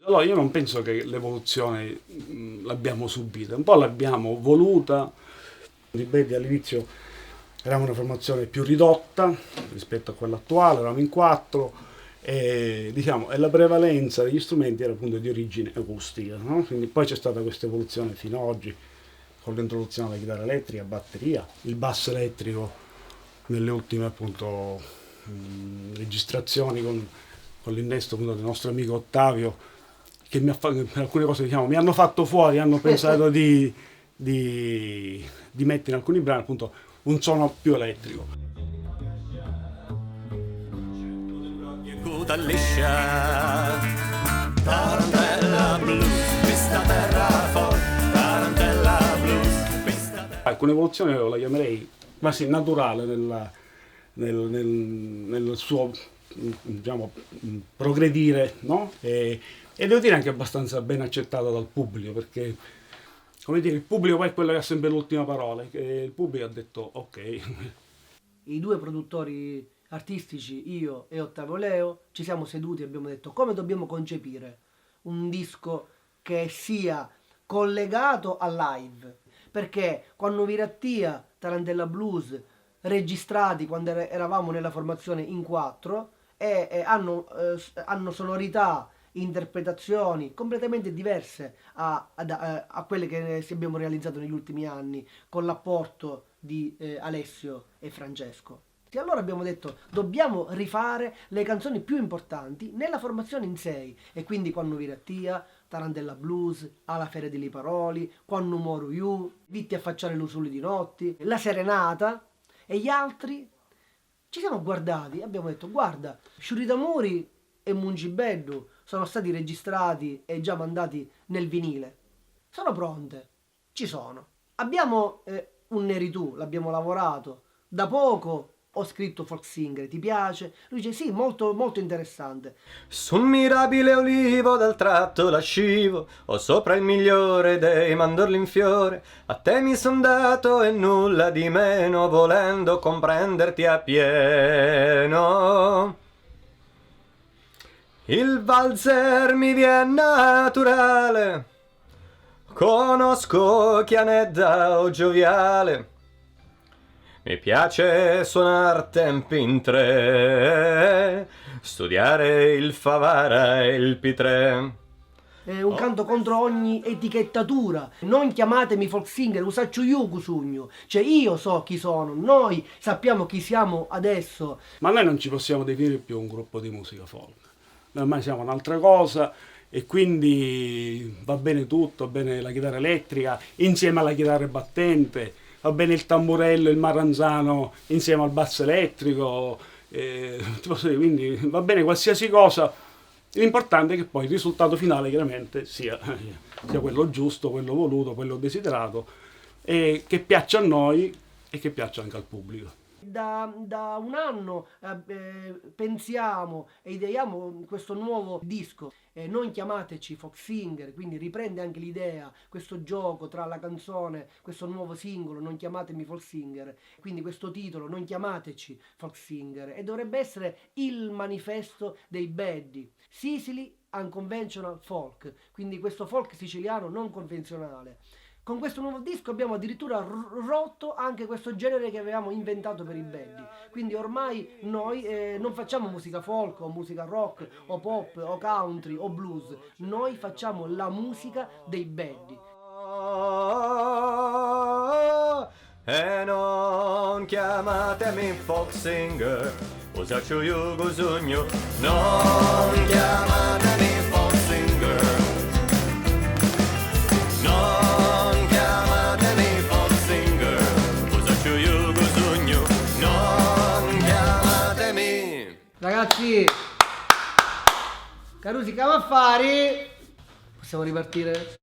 Allora io non penso che l'evoluzione l'abbiamo subita, un po' l'abbiamo voluta. I Bedi all'inizio eravamo una formazione più ridotta rispetto a quella attuale, eravamo in quattro e, diciamo, e la prevalenza degli strumenti era appunto di origine acustica, no? Quindi poi c'è stata questa evoluzione fino ad oggi con l'introduzione della chitarra elettrica, batteria, il basso elettrico nelle ultime appunto registrazioni con l'innesto appunto del nostro amico Ottavio che per alcune cose diciamo, mi hanno fatto fuori, hanno pensato di mettere in alcuni brani appunto un suono più elettrico. Liscia, tarantella blues, questa terra forte, tarantella blues, questa terra... Alcune evoluzioni io la chiamerei quasi naturale nel suo diciamo, progredire, no? E devo dire anche abbastanza ben accettato dal pubblico, perché come dire, il pubblico poi è quello che ha sempre l'ultima parola, che il pubblico ha detto ok. I due produttori artistici, io e Ottavio Leo, ci siamo seduti e abbiamo detto come dobbiamo concepire un disco che sia collegato al live, perché quando Virattia, Tarantella Blues, registrati quando eravamo nella formazione in quattro, hanno sonorità, interpretazioni completamente diverse a quelle che abbiamo realizzato negli ultimi anni con l'apporto di Alessio e Francesco. E allora abbiamo detto dobbiamo rifare le canzoni più importanti nella formazione in 6 e quindi Quando Virattia, Tarantella Blues, Alla Feria di Liparoli, Quando Moro Io, Vitti a affacciare l'usuli di notti, La Serenata e gli altri. Ci siamo guardati e abbiamo detto guarda, Sciuridamuri e Mungibeddu sono stati registrati e già mandati nel vinile. Sono pronte, ci sono. Abbiamo un Neritù, l'abbiamo lavorato. Da poco ho scritto Folk Singer, ti piace? Lui dice sì, molto, molto interessante. Sul mirabile olivo dal tratto lascivo, ho sopra il migliore dei mandorli in fiore, a te mi son dato e nulla di meno, volendo comprenderti appieno. Il valzer mi vien naturale, conosco chianedda o gioviale, mi piace suonar tempi in tre, studiare il Favara e il P3. È un canto contro ogni etichettatura. Non chiamatemi folk singer, usaccio io cusugno. Cioè io so chi sono, noi sappiamo chi siamo adesso. Ma noi non ci possiamo definire più un gruppo di musica folk. Noi ormai siamo un'altra cosa e quindi va bene tutto, va bene la chitarra elettrica insieme alla chitarra battente, va bene il tamburello, il marranzano insieme al basso elettrico, ti posso dire, quindi va bene qualsiasi cosa. L'importante è che poi il risultato finale chiaramente sia quello giusto, quello voluto, quello desiderato e che piaccia a noi e che piaccia anche al pubblico. Da un anno pensiamo e ideiamo questo nuovo disco. Non chiamateci folk singer, quindi riprende anche l'idea, questo gioco tra la canzone, questo nuovo singolo, Non chiamatemi folk singer, quindi questo titolo, Non chiamateci folk singer, e dovrebbe essere il manifesto dei Baddi. Sicily Unconventional Folk, quindi questo folk siciliano non convenzionale. Con questo nuovo disco abbiamo addirittura rotto anche questo genere che avevamo inventato per i Baddi. Quindi ormai noi non facciamo musica folk o musica rock o pop o country o blues. Noi facciamo la musica dei Baddi. E non chiamatemi folk singer, usaccio io cosugno. Non chiamatemi folk singer, non chiamatemi folk singer, usaccio io cosugno. Non chiamatemi. Ragazzi, Carusi, Cavaffari, possiamo ripartire?